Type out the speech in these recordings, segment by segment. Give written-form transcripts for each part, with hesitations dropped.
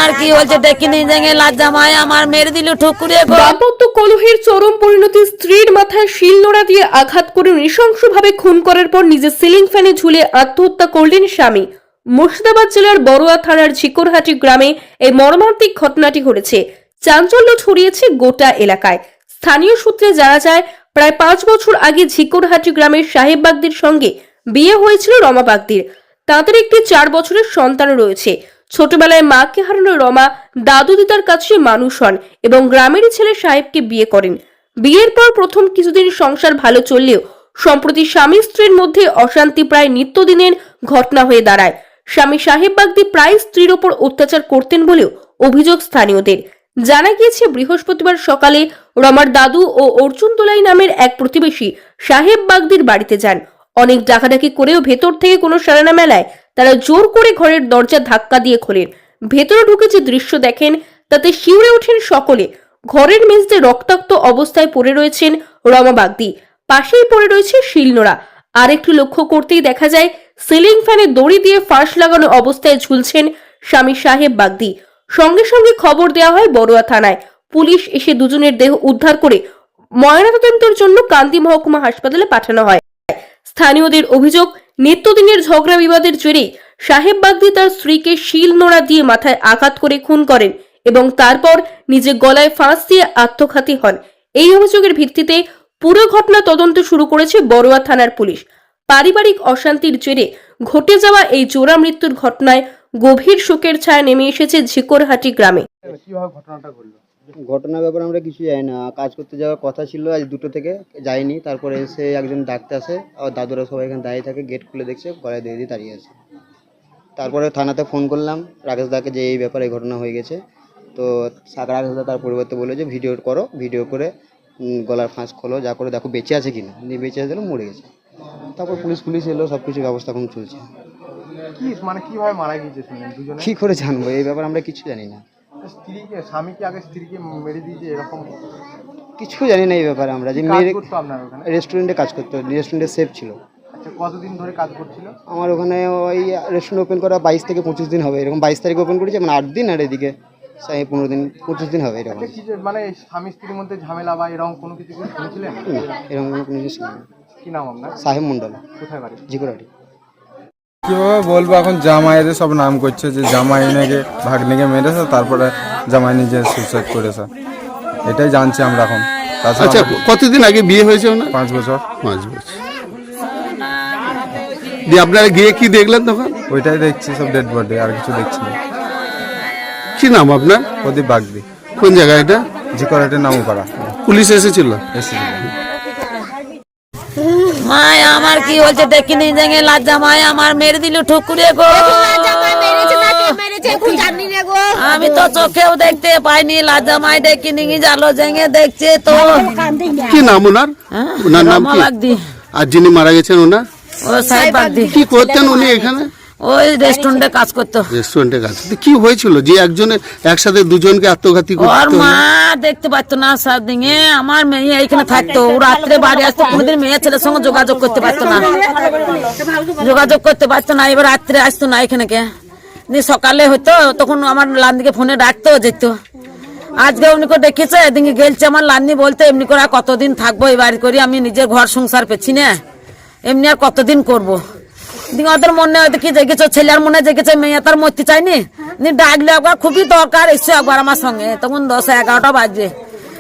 আমার কি হচ্ছে দেখিনি জেগে লাজ্জামায় আমার মেরে দিল ঠুকুরে গো। দাম্পত্য কলহের চরম পরিণতি, স্ত্রীর মাথায় শিলনোড়া দিয়ে আঘাত করে নৃশংসভাবে খুন করার পর নিজের সিলিং ফ্যানে ঝুলে আত্মহত্যা করলেন স্বামী। মুর্শিদাবাদ জেলার বড়ুয়া থানার ঝিকরহাটি গ্রামে এই মর্মান্তিক ঘটনাটি ঘটেছে। চাঞ্চল্য ছড়িয়েছে গোটা এলাকায়। স্থানীয় সূত্রে জানা যায়, প্রায় 5 বছর আগে ঝিকরহাটি গ্রামের সাহেব বাগদির সঙ্গে বিয়ে হয়েছিল রমা বাগদির। তাদের একটি 4 বছরের সন্তান রয়েছে। ছোটবেলায় মাকে হারানো রমা দাদু দিদার কাছে মানুষ হন এবং গ্রামেরই ছেলে সাহেবকে বিয়ে করেন। বিয়ের পর প্রথম কিছুদিন সংসার ভালো চললেও সম্প্রতি স্বামী স্ত্রীর মধ্যে অশান্তি প্রায় নিত্যদিনের ঘটনা হয়ে দাঁড়ায়। স্বামী সাহেব বাগদি প্রায় স্ত্রীর ওপর অত্যাচার করতেন বলেও অভিযোগ স্থানীয়দের। জানা গিয়েছে, বৃহস্পতিবার সকালে রমার দাদু ও অর্জুন দোলাই নামের এক প্রতিবেশী সাহেব বাগদির বাড়িতে যান। অনেক ডাকাডাকি করেও ভেতর থেকে কোনো সাড়া না মেলায় তারা জোর করে ঘরের দরজা ধাক্কা দিয়ে খোলেন। ভেতরে ঢুকে যে দৃশ্য দেখেন তাতে শিউরে ওঠেন সকলে। ঘরের মেঝেতে রক্তাক্ত অবস্থায় পড়ে রয়েছেন রমা বাগদি, পাশেই পড়ে রয়েছে শিলনোড়া। আর একটু লক্ষ্য করতেই দেখা যায় সিলিং ফ্যানে দড়ি দিয়ে ফাঁস লাগানো অবস্থায় ঝুলছেন স্বামী সাহেব বাগদি। সঙ্গে সঙ্গে খবর দেওয়া হয় বড়ুয়া থানায়। পুলিশ এসে দুজনের দেহ উদ্ধার করে ময়নাতদন্তের জন্য কান্দি মহকুমা হাসপাতালে পাঠানো হয়। স্থানীয়দের অভিযোগ, নিত্যদিনের ঝগড়া বিবাদের জেরে সাহেব বাগদি তার স্ত্রীকে শিলনোড়া দিয়ে মাথায় আঘাত করে খুন করেন এবং তারপর নিজে গলায় ফাঁস দিয়ে আত্মঘাতী হন। এই অভিযোগের ভিত্তিতে পুরো ঘটনা তদন্ত শুরু করেছে বড়ুয়া থানার পুলিশ। পারিবারিক অশান্তির জেরে ঘটে যাওয়া এই জোড়া মৃত্যুর ঘটনায় গভীর শোকের ছায়া নেমে এসেছে ঝিকরহাটি গ্রামে। ঘটনার ব্যাপারে আমরা কিছু জানি না। কাজ করতে যাওয়ার কথা ছিল আজ 2টো থেকে, যাইনি। তারপরে এসে একজন ডাকতে আসে, আর দাদুরা সবাই এখানে দাঁড়িয়ে থাকে। গেট খুলে দেখছে গলায় দিয়ে দাঁড়িয়ে আছে। তারপরে থানাতে ফোন করলাম রাকেশ দাকে যে এই ব্যাপারে এই ঘটনা হয়ে গেছে। তো রাকেশ দা তার পরিবর্তে বলে যে ভিডিও করো, ভিডিও করে গলার ফাঁস খোলো, যা করে দেখো বেঁচে আছে কিনা। নিয়ে বেঁচে আছে, মরে গেছে। তারপর পুলিশ এলো, সব কিছু ব্যবস্থা এখন চলছে। কি মানে কিভাবে মারা গিয়েছে শুনলেন দুজনে? কী করে জানবো, এই ব্যাপারে আমরা কিছু জানি না। স্ত্রীকে, স্বামীকে আগে স্ত্রীকে মেরে দিয়েছে এরকম কিছু জানি না এই ব্যাপারে আমরা। যে কাজ মেয়ে করতো আপনার ওখানে? রেস্টুরেন্টে কাজ করতো, রেস্টুরেন্টের শেফ ছিল। আচ্ছা, কতদিন ধরে কাজ করছিল? আমার ওখানে ওই রেস্টুরেন্ট ওপেন করা 22 থেকে 25 দিন হবে। এরকম 22 তারিখে ওপেন করেছি, মানে 8 দিন, আর এদিকে 15 দিন 25 দিন হবে এরকম। আচ্ছা, কি যে মানে স্বামী স্ত্রীর মধ্যে ঝামেলা বা এরকম কোনো কিছু কি শুনেছিলেন? এরকম কোনো জিনিস নেই। কি নাম আপনার? সাহেব মন্ডল, কোথায় বাড়ি? ঝিকরহাটি। কিভাবে বলবো, এখন জামাইদের সব নাম করছে যে জামাই নাকি ভাগ্নিকে মেরেছে, তারপরে জামাই নিজে সুইসাইড করেছে, এটাই জানছি আমরা এখন। আচ্ছা, কতদিন আগে বিয়ে হয়েছে ওনার? 5 বছর। 5 বছর। দিয়ে আপনারা গিয়ে কি দেখলেন তখন? ওইটাই দেখছি, সব ডেড বডি, আর কিছু দেখছি না। কি নাম আপনার? প্রদীপ বাগদি। কোন জায়গা এটা? ঝিকরহাটের নামপাড়া। পুলিশ এসেছিল? এসেছিল। মায় আমার কি হচ্ছে দেখিনি জেগে লাজ্জামায় আমার মেরে দিল ঠুকুরে গো। আমি তো চোখেও দেখতে পাইনি, লাজ্জামায় দেখিনি, জালো জেগে দেখছে তো। কি নাম ওনার? ওনার নাম কি? বাগদি। আর যিনি মারা গেছেন ওনার? ও সাহেব বাগদি। কি করতেন উনি এখানে? ওই রেস্টুরেন্টে কাজ করতো। রেস্টুরেন্টে কাজ। কি হয়েছিল যে একজনে একসাথে দুজনকে আত্মঘাতী ওর করতে মা দেখতে পারতো না, সারাদিনে আমার মেয়ে এইখানে থাকতো, ও রাত্রে বাড়ি আসতো, কোনোদিন মেয়ে ছেলের সঙ্গে যোগাযোগ করতে পারতো না, এবার রাত্রে আসতো না এখানে কে। সকালে হইতো তখন আমার লান্দিকে ফোনে ডাকতো, যেত। আজকে এমনি করে ডেকেছে, এদিকে গেলছে আমার লান্দি বলতে, এমনি করে আর কতদিন থাকবো এই বাড়ি করি, আমি নিজের ঘর সংসার পেছি না, এমনি আর কতদিন করবো। ওদের মনে হয়তো কি জেগেছে, ছেলের মনে জেগেছে, মেয়ে তার মরতে চাইনি, ডাকলে একবার খুবই দরকার, এসছে একবার আমার সঙ্গে। তখন 10-11টা বাজে,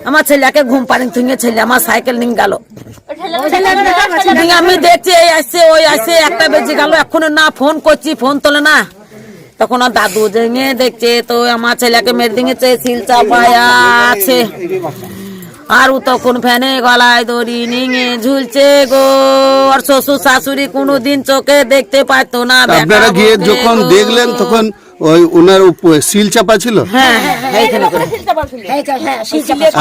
আমার ছেলেকে ঘুম পানি থুঙে ছেলে আমার সাইকেল নিয়ে গেল। আমি দেখছি এই আসছে ওই আসছে, 1টা বেজে গেল, এখনো না ফোন করছি, ফোন তোলে না। তখন ওর দাদু জেগে দেখছে তো আমার ছেলেকে মেরে দিয়েছে, সিল চাপায় আছে। আর ও তখন ফ্যানে গলায় দড়ি নিয়ে ঝুলছে গো। আর শ্বশুর শাশুড়ি কোনোদিন চোখে দেখতে পাইতো না। আপনারা গিয়ে যখন দেখলেন তখন ওই ওনার সিল চাপা ছিল? হ্যাঁ, এইখানে করে।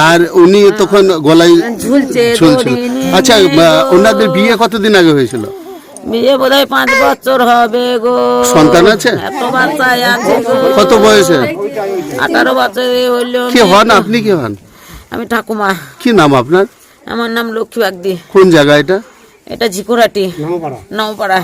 আর উনি তখন গলায় ঝুলছে। আচ্ছা, ওনাদের বিয়ে কতদিন আগে হয়েছিল? বিয়ে বোধহয় 5 বছর হবে গো। সন্তান আছে? এত বাচ্চা আছে গো। কত বয়সে? 18 বছরে হইলো। কি হন আপনি? কি হন? আমি ঠাকুমা। কি নাম আপনার? আমার নাম লক্ষ্মী বাগদি। কোন জায়গা এটা? এটা ঝিকরহাটি, নওপাড়া।